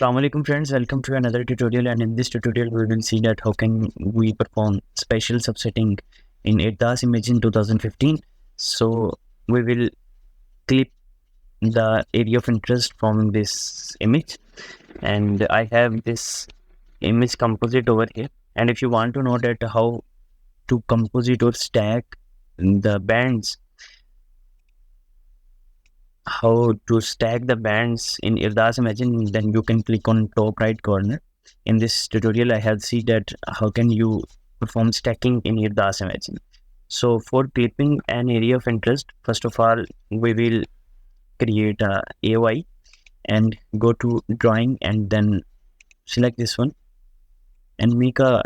Assalamu alaikum friends, welcome to another tutorial, and in this tutorial we will see that how can we perform spatial subsetting in Erdas Imagine 2015. So we will clip the area of interest from this image, and I have this image composite over here. And if you want to know that how to composite or stack the bands, how to stack the bands in Erdas Imagine, then you can click on top right corner. In this tutorial, I have seen that how can you perform stacking in Erdas Imagine. So for clipping an area of interest, first of all, we will create a AOI and go to drawing and then select this one and make a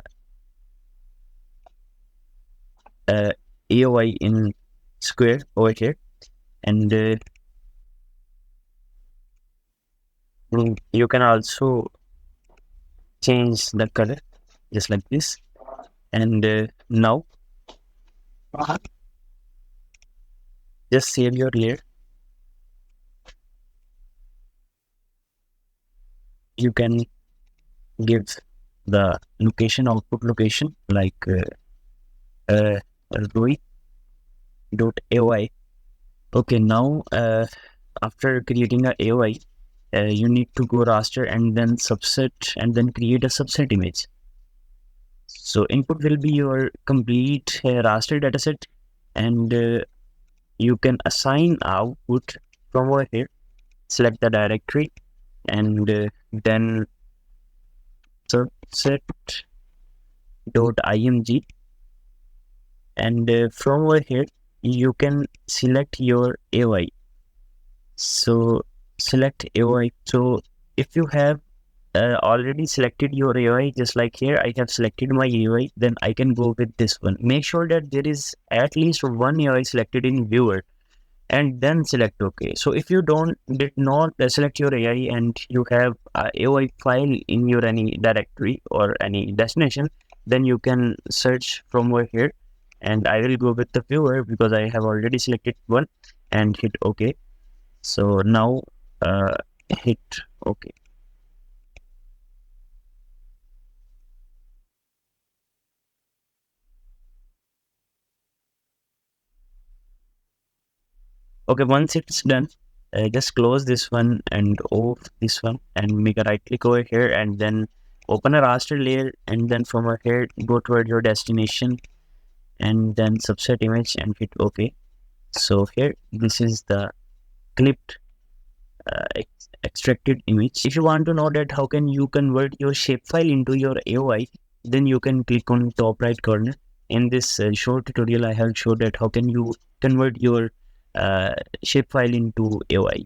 AOI in square over here, and you can also change the color just like this. And now just save your layer. You can give the location, output location, like ROI.AOI. Okay, now after creating a AOI, you need to go raster and then subset and then create a subset image. So input will be your complete raster dataset, and you can assign output from over here. Select the directory and then subset.img, and from over here you can select your AOI. So select AOI. So if you have already selected your AOI, just like here I have selected my AOI, then I can go with this one. Make sure that there is at least one AOI selected in viewer and then select OK. So if you did not select your AI and you have a AOI file in your any directory or any destination, then you can search from over here, and I will go with the viewer because I have already selected one, and hit OK. So now hit OK. Okay, once it's done, just close this one and off this one and make a right click over here and then open a raster layer, and then from over here go toward your destination and then subset image and hit OK. So here this is the clipped extracted image. If you want to know that how can you convert your shapefile into your AOI, then you can click on top right corner. In this short tutorial I have showed that how can you convert your shapefile into AOI.